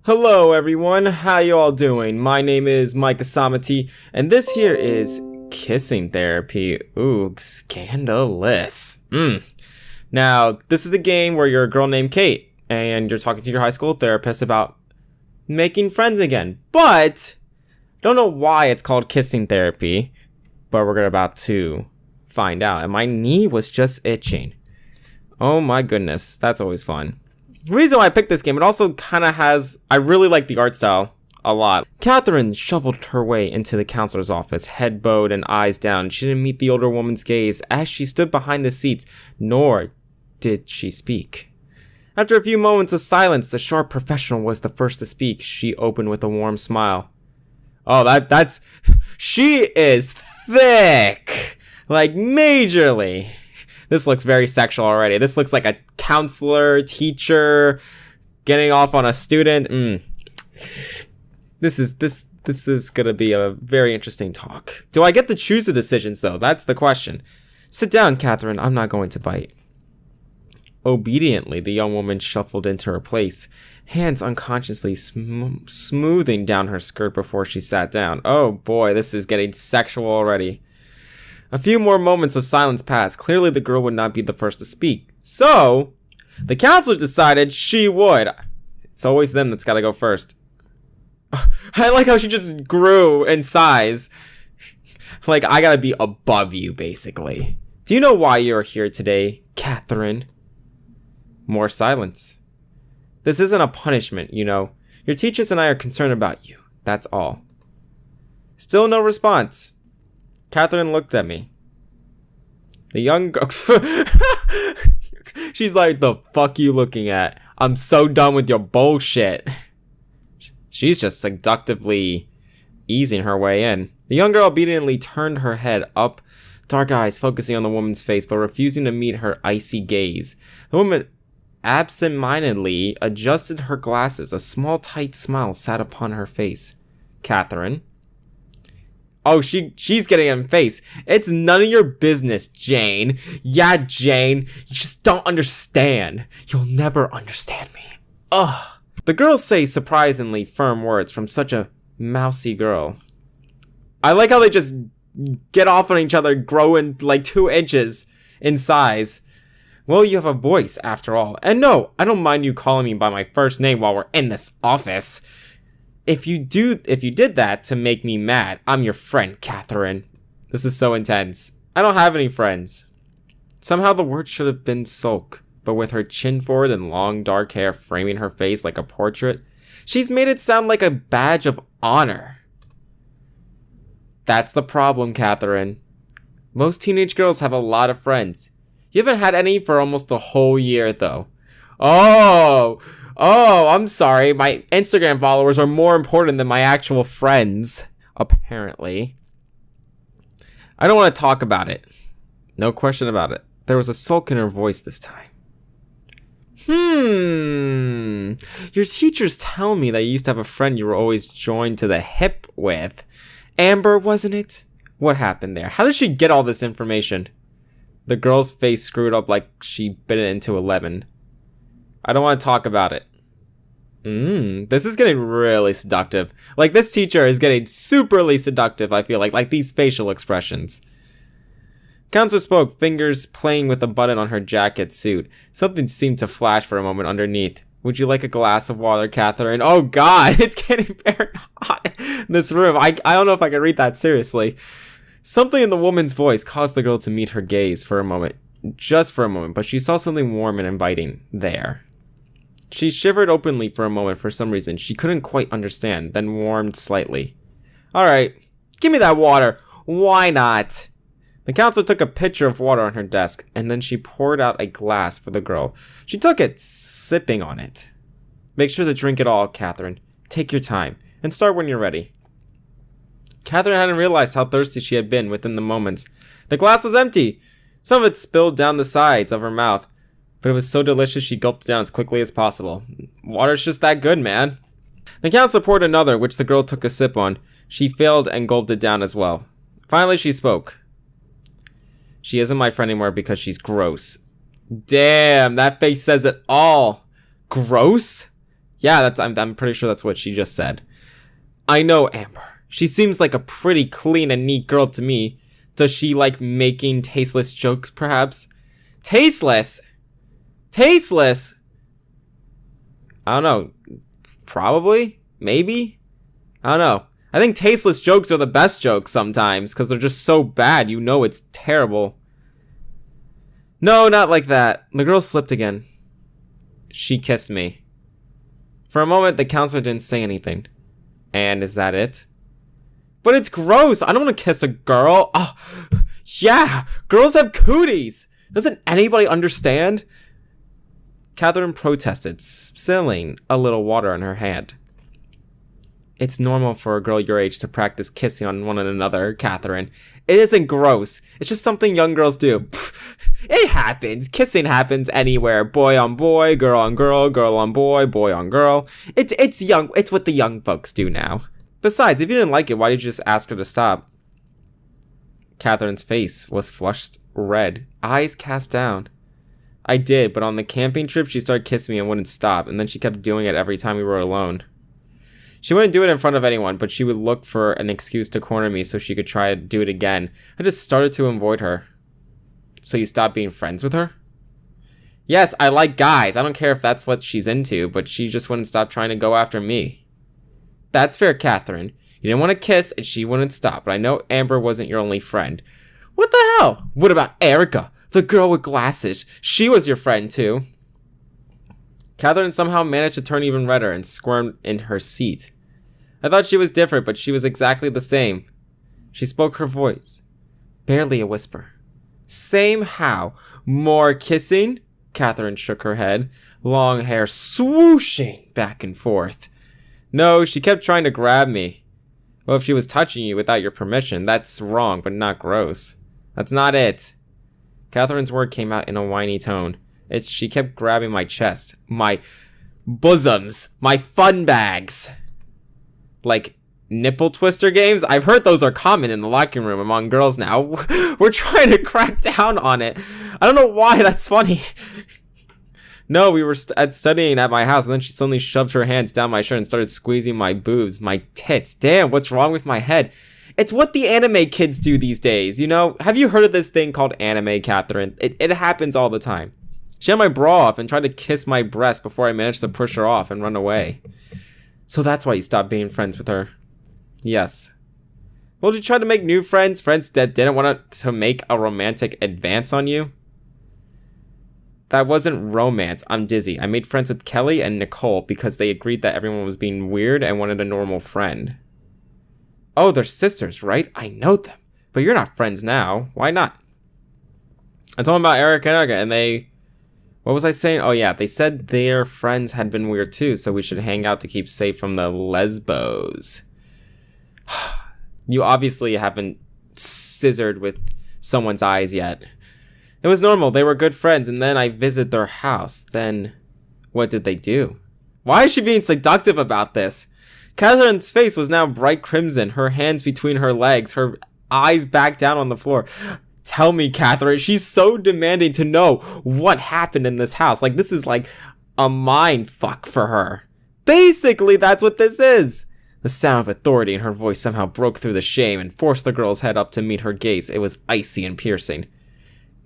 Hello everyone, how you all doing? My name is Mikeinsomitea, and this here is kissing therapy. Ooh, scandalous. Now, this is the game where you're a girl named Kate, and you're talking to your high school therapist about making friends again. But, don't know why it's called kissing therapy, but we're about to find out. And my knee was just itching. Oh my goodness, that's always fun. The reason why I picked this game, it also kind of has, I really like the art style a lot. Catherine shuffled her way into the counselor's office, head bowed and eyes down. She didn't meet the older woman's gaze as she stood behind the seats, nor did she speak. After a few moments of silence, the sharp professional was the first to speak. She opened with a warm smile. Oh, that's, she is thick! Like, majorly. This looks very sexual already. This looks like a counselor, teacher, getting off on a student. This is gonna be a very interesting talk. Do I get to choose the decisions though? That's the question. Sit down, Catherine. I'm not going to bite. Obediently, the young woman shuffled into her place, hands unconsciously smoothing down her skirt before she sat down. Oh boy, this is getting sexual already. A few more moments of silence passed. Clearly, the girl would not be the first to speak. So, the counselor decided she would. It's always them that's gotta go first. I like how she just grew in size. Like, I gotta be above you, basically. Do you know why you're here today, Catherine? More silence. This isn't a punishment, you know. Your teachers and I are concerned about you. That's all. Still no response. Catherine looked at me. The young girl... She's like, the fuck you looking at? I'm so done with your bullshit. She's just seductively easing her way in. The young girl obediently turned her head up, dark eyes focusing on the woman's face, but refusing to meet her icy gaze. The woman absent-mindedly adjusted her glasses. A small, tight smile sat upon her face. Catherine... Oh, she's getting in face. It's none of your business, Jane. Yeah, Jane. You just don't understand. You'll never understand me. Ugh. The girls say surprisingly firm words from such a mousy girl. I like how they just get off on each other, grow in like 2 inches in size. Well, you have a voice after all. And no, I don't mind you calling me by my first name while we're in this office. If you did that to make me mad, I'm your friend, Catherine. This is so intense. I don't have any friends. Somehow the word should have been sulk, but with her chin forward and long dark hair framing her face like a portrait, she's made it sound like a badge of honor. That's the problem, Catherine. Most teenage girls have a lot of friends. You haven't had any for almost a whole year, though. Oh, I'm sorry. My Instagram followers are more important than my actual friends, apparently. I don't want to talk about it. No question about it. There was a sulk in her voice this time. Your teachers tell me that you used to have a friend you were always joined to the hip with. Amber, wasn't it? What happened there? How did she get all this information? The girl's face screwed up like she bit it into a lemon. I don't want to talk about it. This is getting really seductive. Like, this teacher is getting superly seductive, I feel like these facial expressions. Counselor spoke, fingers playing with a button on her jacket suit. Something seemed to flash for a moment underneath. Would you like a glass of water, Catherine? Oh god, it's getting very hot in this room. I don't know if I can read that seriously. Something in the woman's voice caused the girl to meet her gaze for a moment. Just for a moment, but she saw something warm and inviting there. She shivered openly for a moment for some reason. She couldn't quite understand, then warmed slightly. Alright, give me that water. Why not? The counselor took a pitcher of water on her desk, and then she poured out a glass for the girl. She took it, sipping on it. Make sure to drink it all, Catherine. Take your time, and start when you're ready. Catherine hadn't realized how thirsty she had been within the moments. The glass was empty. Some of it spilled down the sides of her mouth. But it was so delicious she gulped it down as quickly as possible. Water's just that good, man. The counselor poured another, which the girl took a sip on. She failed and gulped it down as well. Finally, she spoke. She isn't my friend anymore because she's gross. Damn, that face says it all. Gross? Yeah, I'm pretty sure that's what she just said. I know Amber. She seems like a pretty clean and neat girl to me. Does she like making tasteless jokes, perhaps? Tasteless? Tasteless? I don't know. Probably? Maybe? I don't know. I think tasteless jokes are the best jokes sometimes, because they're just so bad, you know it's terrible. No, not like that. The girl slipped again. She kissed me. For a moment, the counselor didn't say anything. And is that it? But it's gross. I don't want to kiss a girl. Oh, yeah. Girls have cooties. Doesn't anybody understand? Catherine protested, spilling a little water on her hand. It's normal for a girl your age to practice kissing on one another, Catherine. It isn't gross. It's just something young girls do. Pfft, it happens. Kissing happens anywhere. Boy on boy, girl on girl, girl on boy, boy on girl. It's young. It's what the young folks do now. Besides, if you didn't like it, why did you just ask her to stop? Catherine's face was flushed red, eyes cast down. I did, but on the camping trip, she started kissing me and wouldn't stop, and then she kept doing it every time we were alone. She wouldn't do it in front of anyone, but she would look for an excuse to corner me so she could try to do it again. I just started to avoid her. So you stopped being friends with her? Yes, I like guys. I don't care if that's what she's into, but she just wouldn't stop trying to go after me. That's fair, Catherine. You didn't want to kiss, and she wouldn't stop, but I know Amber wasn't your only friend. What the hell? What about Erica, the girl with glasses? She was your friend, too. Catherine somehow managed to turn even redder and squirmed in her seat. I thought she was different, but she was exactly the same. She spoke her voice. Barely a whisper. Same how? More kissing? Catherine shook her head, long hair swooshing back and forth. No, she kept trying to grab me. Well, if she was touching you without your permission, that's wrong, but not gross. That's not it. Catherine's word came out in a whiny tone. She kept grabbing my chest, my bosoms, my fun bags. Like nipple twister games? I've heard those are common in the locker room among girls now. We're trying to crack down on it. I don't know why that's funny. No, we were studying at my house, and then she suddenly shoved her hands down my shirt and started squeezing my boobs, my tits. Damn, what's wrong with my head? It's what the anime kids do these days, you know? Have you heard of this thing called anime, Catherine? It happens all the time. She had my bra off and tried to kiss my breast before I managed to push her off and run away. So that's why you stopped being friends with her. Yes. Well, did you try to make new friends? Friends that didn't want to make a romantic advance on you? That wasn't romance. I'm dizzy. I made friends with Kelly and Nicole because they agreed that everyone was being weird and wanted a normal friend. Oh, they're sisters, right? I know them. But you're not friends now. Why not? I told them about Eric and Erica, and they... What was I saying? Oh, yeah. They said their friends had been weird, too, so we should hang out to keep safe from the lesbos. You obviously haven't scissored with someone's eyes yet. It was normal. They were good friends, and then I visited their house. Then, what did they do? Why is she being seductive about this? Catherine's face was now bright crimson, her hands between her legs, her eyes back down on the floor. Tell me, Catherine, she's so demanding to know what happened in this house. Like, this is like a mind fuck for her. Basically, that's what this is. The sound of authority in her voice somehow broke through the shame and forced the girl's head up to meet her gaze. It was icy and piercing.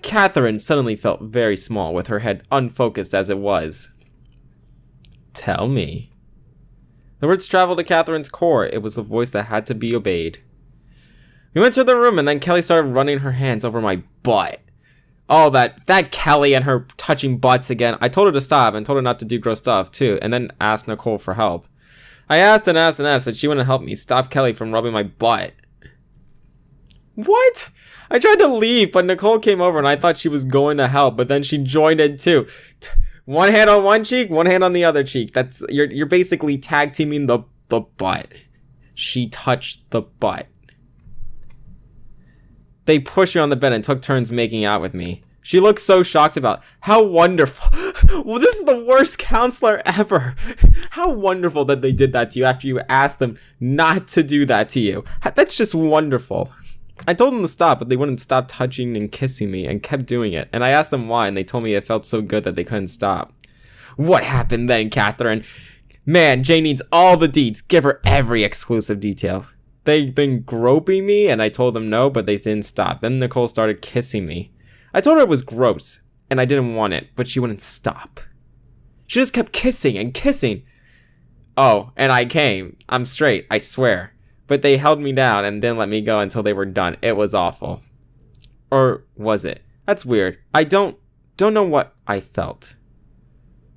Catherine suddenly felt very small, with her head unfocused as it was. Tell me. The words traveled to Catherine's core. It was a voice that had to be obeyed. We went to the room, and then Kelly started running her hands over my butt. Oh, that Kelly and her touching butts again. I told her to stop and told her not to do gross stuff, too, and then asked Nicole for help. I asked and asked and asked that she wouldn't help me stop Kelly from rubbing my butt. What? I tried to leave, but Nicole came over, and I thought she was going to help, but then she joined in, too. One hand on one cheek, one hand on the other cheek. That's you're basically tag teaming the butt. She touched the butt. They pushed me on the bed and took turns making out with me. She looked so shocked about how wonderful. Well, this is the worst counselor ever. How wonderful that they did that to you after you asked them not to do that to you. That's just wonderful. I told them to stop, but they wouldn't stop touching and kissing me and kept doing it. And I asked them why, and they told me it felt so good that they couldn't stop. What happened then, Catherine? Man, Jane needs all the deets. Give her every exclusive detail. They've been groping me, and I told them no, but they didn't stop. Then Nicole started kissing me. I told her it was gross, and I didn't want it, but she wouldn't stop. She just kept kissing and kissing. Oh, and I came. I'm straight, I swear. But they held me down and didn't let me go until they were done. It was awful. Or was it? That's weird. I don't know what I felt.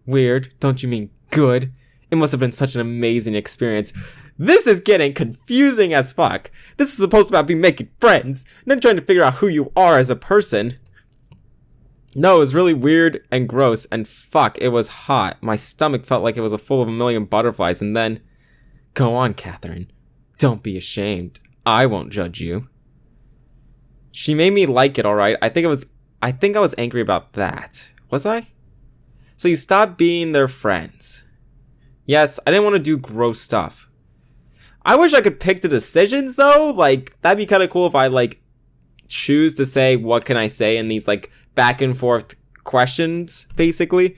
Weird? Don't you mean good? It must have been such an amazing experience. This is getting confusing as fuck. This is supposed to be making friends, not trying to figure out who you are as a person. No, it was really weird and gross, and fuck, it was hot. My stomach felt like it was full of a million butterflies, and then... Go on, Catherine. Don't be ashamed. I won't judge you. She made me like it, alright? I think I was angry about that. Was I? So you stopped being their friends. Yes, I didn't want to do gross stuff. I wish I could pick the decisions, though. Like, that'd be kind of cool if I, like, choose to say, what can I say in these, like, back and forth questions, basically.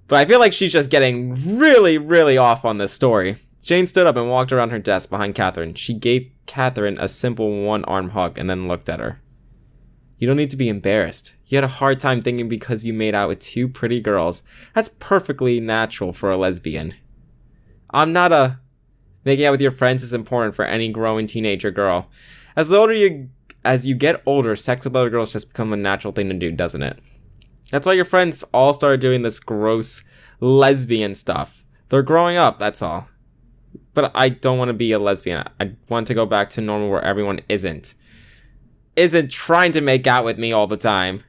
But I feel like she's just getting really, really off on this story. Jane stood up and walked around her desk behind Catherine. She gave Catherine a simple one-arm hug and then looked at her. You don't need to be embarrassed. You had a hard time thinking because you made out with two pretty girls. That's perfectly natural for a lesbian. Making out with your friends is important for any growing teenager girl. As you get older, sex with other girls just become a natural thing to do, doesn't it? That's why your friends all started doing this gross lesbian stuff. They're growing up, that's all. But I don't want to be a lesbian. I want to go back to normal where everyone isn't trying to make out with me all the time.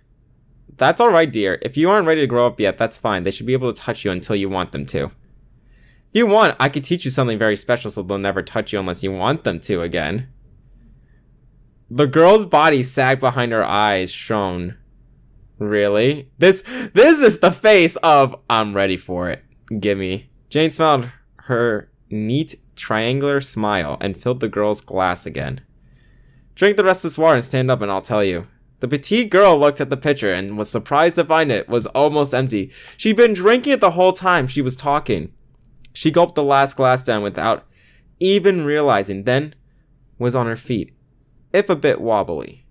That's alright, dear. If you aren't ready to grow up yet, that's fine. They should be able to touch you until you want them to. If you want, I could teach you something very special so they'll never touch you unless you want them to again. The girl's body sagged behind her eyes, shone. Really? This is the face of, I'm ready for it. Gimme. Jane smiled her neat triangular smile and filled the girl's glass again. Drink the rest of this water and stand up and I'll tell you. The petite girl looked at the pitcher and was surprised to find it was almost empty. She'd been drinking it the whole time she was talking. She gulped the last glass down without even realizing, then was on her feet, if a bit wobbly.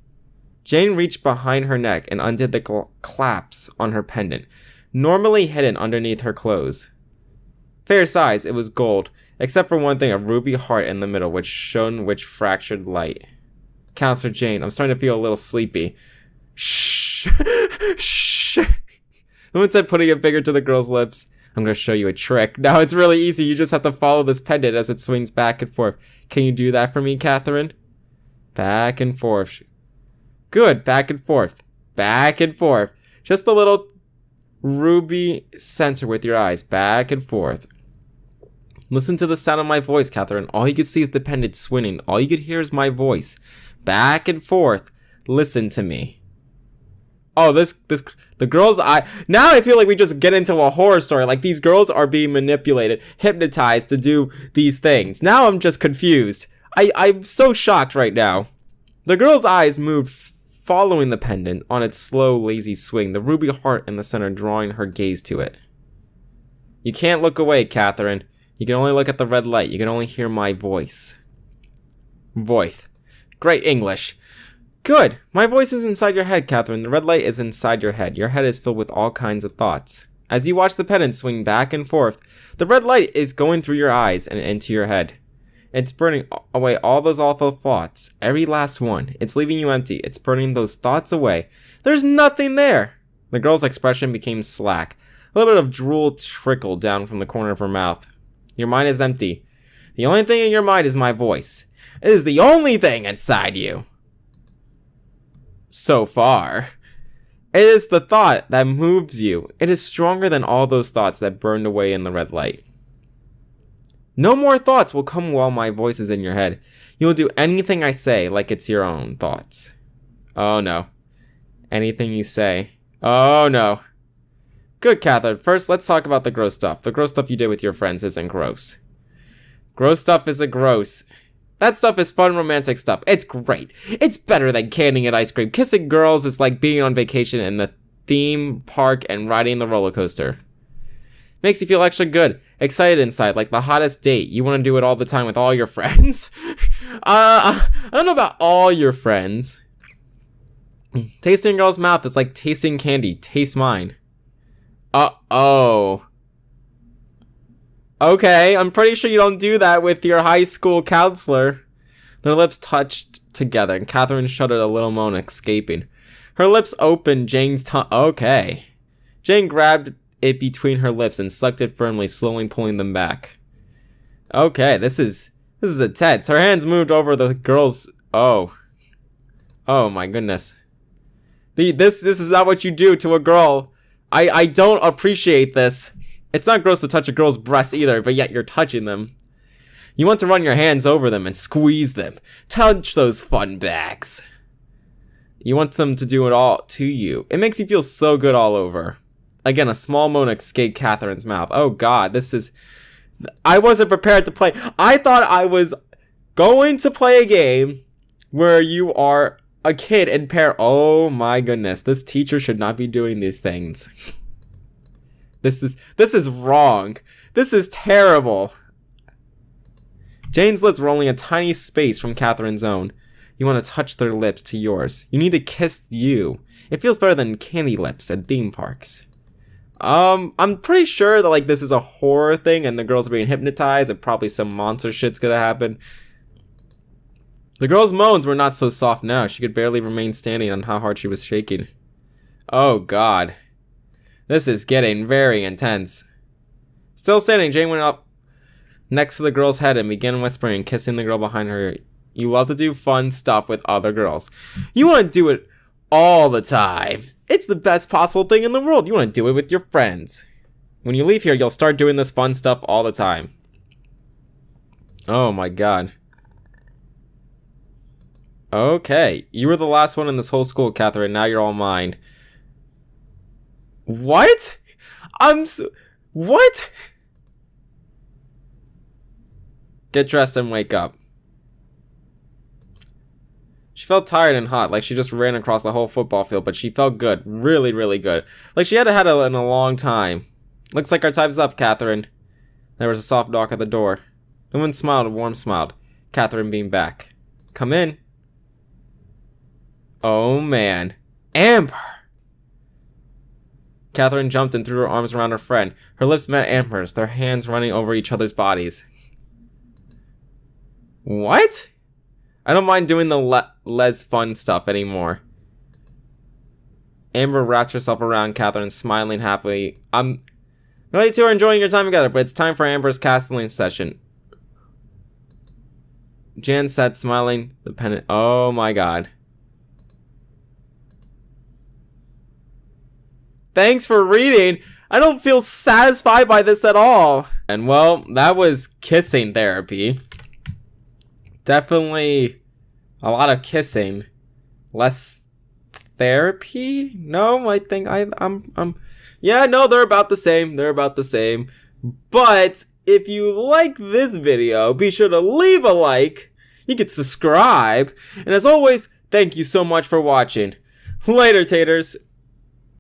Jane reached behind her neck and undid the clasps on her pendant, normally hidden underneath her clothes. Fair size, it was gold, except for one thing, a ruby heart in the middle, which shone with fractured light. Counselor Jane, I'm starting to feel a little sleepy. Shh! Shh! No one said, putting a finger to the girl's lips. I'm going to show you a trick. Now it's really easy. You just have to follow this pendant as it swings back and forth. Can you do that for me, Catherine? Back and forth. Good. Back and forth. Back and forth. Just a little ruby center with your eyes. Back and forth. Listen to the sound of my voice, Catherine. All you can see is the pendant swinging. All you can hear is my voice. Back and forth. Listen to me. Oh, the girl's eye. Now I feel like we just get into a horror story. Like these girls are being manipulated, hypnotized to do these things. Now I'm just confused. I'm so shocked right now. The girl's eyes moved, following the pendant on its slow, lazy swing, the ruby heart in the center drawing her gaze to it. You can't look away, Catherine. You can only look at the red light. You can only hear my voice. Voice. Great English. Good. My voice is inside your head, Catherine. The red light is inside your head. Your head is filled with all kinds of thoughts. As you watch the pendant swing back and forth, the red light is going through your eyes and into your head. It's burning away all those awful thoughts. Every last one. It's leaving you empty. It's burning those thoughts away. There's nothing there. The girl's expression became slack. A little bit of drool trickled down from the corner of her mouth. Your mind is empty. The only thing in your mind is my voice. It is the only thing inside you. So far. It is the thought that moves you. It is stronger than all those thoughts that burned away in the red light. No more thoughts will come while my voice is in your head. You will do anything I say like it's your own thoughts. Oh no. Anything you say. Oh no. Good, Catherine. First, let's talk about the gross stuff. The gross stuff you did with your friends isn't gross. Gross stuff isn't gross. That stuff is fun, romantic stuff. It's great. It's better than candy and ice cream. Kissing girls is like being on vacation in the theme park and riding the roller coaster. Makes you feel extra good, excited inside, like the hottest date. You want to do it all the time with all your friends. I don't know about all your friends. Tasting a girl's mouth is like tasting candy. Taste mine. Uh-oh. Okay, I'm pretty sure you don't do that with your high school counselor. Their lips touched together, and Catherine shuddered a little moan, escaping. Her lips opened Jane's tongue. Okay. Jane grabbed it between her lips and sucked it firmly, slowly pulling them back. Okay, this is intense. Her hands moved over the girl's. Oh my goodness. This is not what you do to a girl. I don't appreciate this. It's not gross to touch a girl's breasts either, but yet you're touching them. You want to run your hands over them and squeeze them. Touch those fun bags. You want them to do it all to you. It makes you feel so good all over. Again, a small moan escaped Catherine's mouth. Oh god, this is... I wasn't prepared to play. I thought I was going to play a game where you are a kid and oh my goodness. This teacher should not be doing these things. This is wrong. This is terrible. Jane's lips were only a tiny space from Catherine's own. You want to touch their lips to yours. You need to kiss you. It feels better than candy lips at theme parks. I'm pretty sure that like this is a horror thing and the girls are being hypnotized and probably some monster shit's gonna happen. The girl's moans were not so soft now. She could barely remain standing on how hard she was shaking. Oh god. This is getting very intense. Still standing, Jane went up next to the girl's head and began whispering and kissing the girl behind her. You love to do fun stuff with other girls. You want to do it all the time. It's the best possible thing in the world. You want to do it with your friends. When you leave here, you'll start doing this fun stuff all the time. Oh my god. Okay, you were the last one in this whole school, Catherine. Now you're all mine. What? What? Get dressed and wake up. She felt tired and hot, like she just ran across the whole football field, but she felt good. Really, really good. Like she hadn't had it in a long time. Looks like our time's up, Catherine. There was a soft knock at the door. No one smiled, a warm smile. Catherine beamed back. Come in. Oh man. Amber! Catherine jumped and threw her arms around her friend. Her lips met Amber's, their hands running over each other's bodies. What? I don't mind doing the less fun stuff anymore. Amber wrapped herself around Catherine, smiling happily. Really two are enjoying your time together, but it's time for Amber's castling session. Jan said, smiling. The pennant. Oh my god. Thanks for reading. I don't feel satisfied by this at all. And well, that was kissing therapy. Definitely a lot of kissing. Less therapy? No, I think I'm yeah, no, they're about the same. They're about the same. But if you like this video, be sure to leave a like. You can subscribe. And as always, thank you so much for watching. Later, taters.